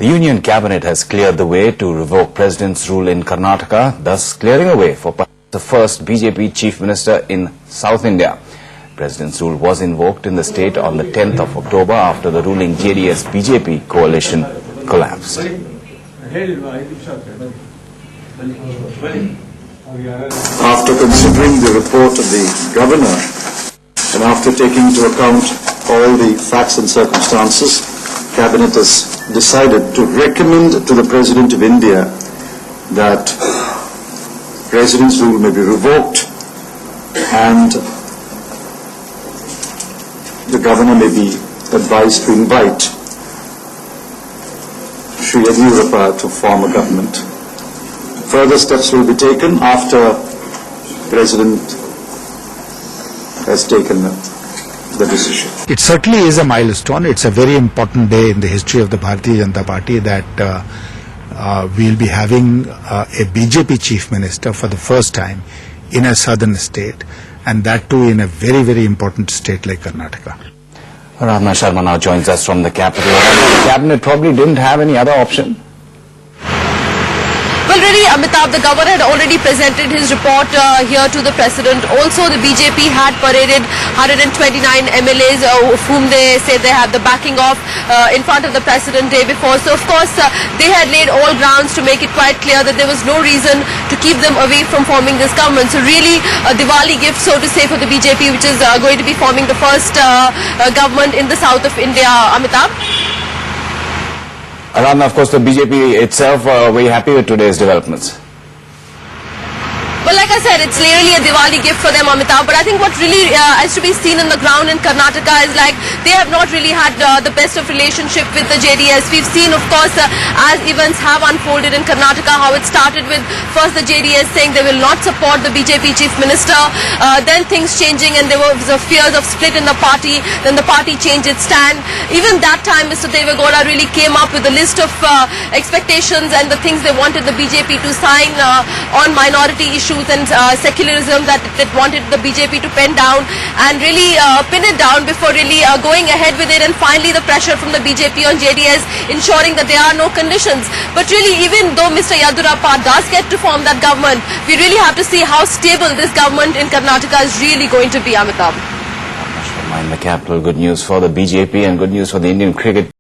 The Union Cabinet has cleared the way to revoke President's rule in Karnataka, thus clearing a way for the first BJP Chief Minister in South India. President's rule was invoked in the state on the 10th of October after the ruling JDS-BJP coalition collapsed. After considering the report of the Governor and after taking into account all the facts and circumstances, Cabinet has decided to recommend to the President of India that President's rule may be revoked and the Governor may be advised to invite Shri Yadiyurappa to form a government. Further steps will be taken after President has taken the decision. It certainly is a milestone. It's a very important day in the history of the Bharatiya Janata Party that we'll be having a BJP Chief Minister for the first time in a southern state, and that too in a very, very important state like Karnataka. Aradhana Sharma now joins us from the capital. The Cabinet probably didn't have any other option. Well, really, Amitabh, the Governor had already presented his report here to the President. Also, the BJP had paraded 129 MLAs of whom they say they have the backing of in front of the President day before. So, of course, they had laid all grounds to make it quite clear that there was no reason to keep them away from forming this government. So, really, a Diwali gift, so to say, for the BJP, which is going to be forming the first government in the south of India. Amitabh? Aradhana, of course, the BJP itself very happy with today's developments. Well, like I said, it's really a Diwali gift for them, Amitabh. But I think what really has to be seen on the ground in Karnataka is like they have not really had the best of relationship with the JDS. We've seen, of course, as events have unfolded in Karnataka, how it started with first the JDS saying they will not support the BJP Chief Minister, then things changing and there was fears of split in the party, then the party changed its stand. Even that time, Mr. Devegowda really came up with a list of expectations and the things they wanted the BJP to sign on minority issues and secularism that wanted the BJP to pen down and really pin it down before really going ahead with it, and finally the pressure from the BJP on JDS ensuring that there are no conditions. But really, even though Mr. Yadiyurappa does get to form that government, we really have to see how stable this government in Karnataka is really going to be, Amitabh. In the capital, good news for the BJP and good news for the Indian cricket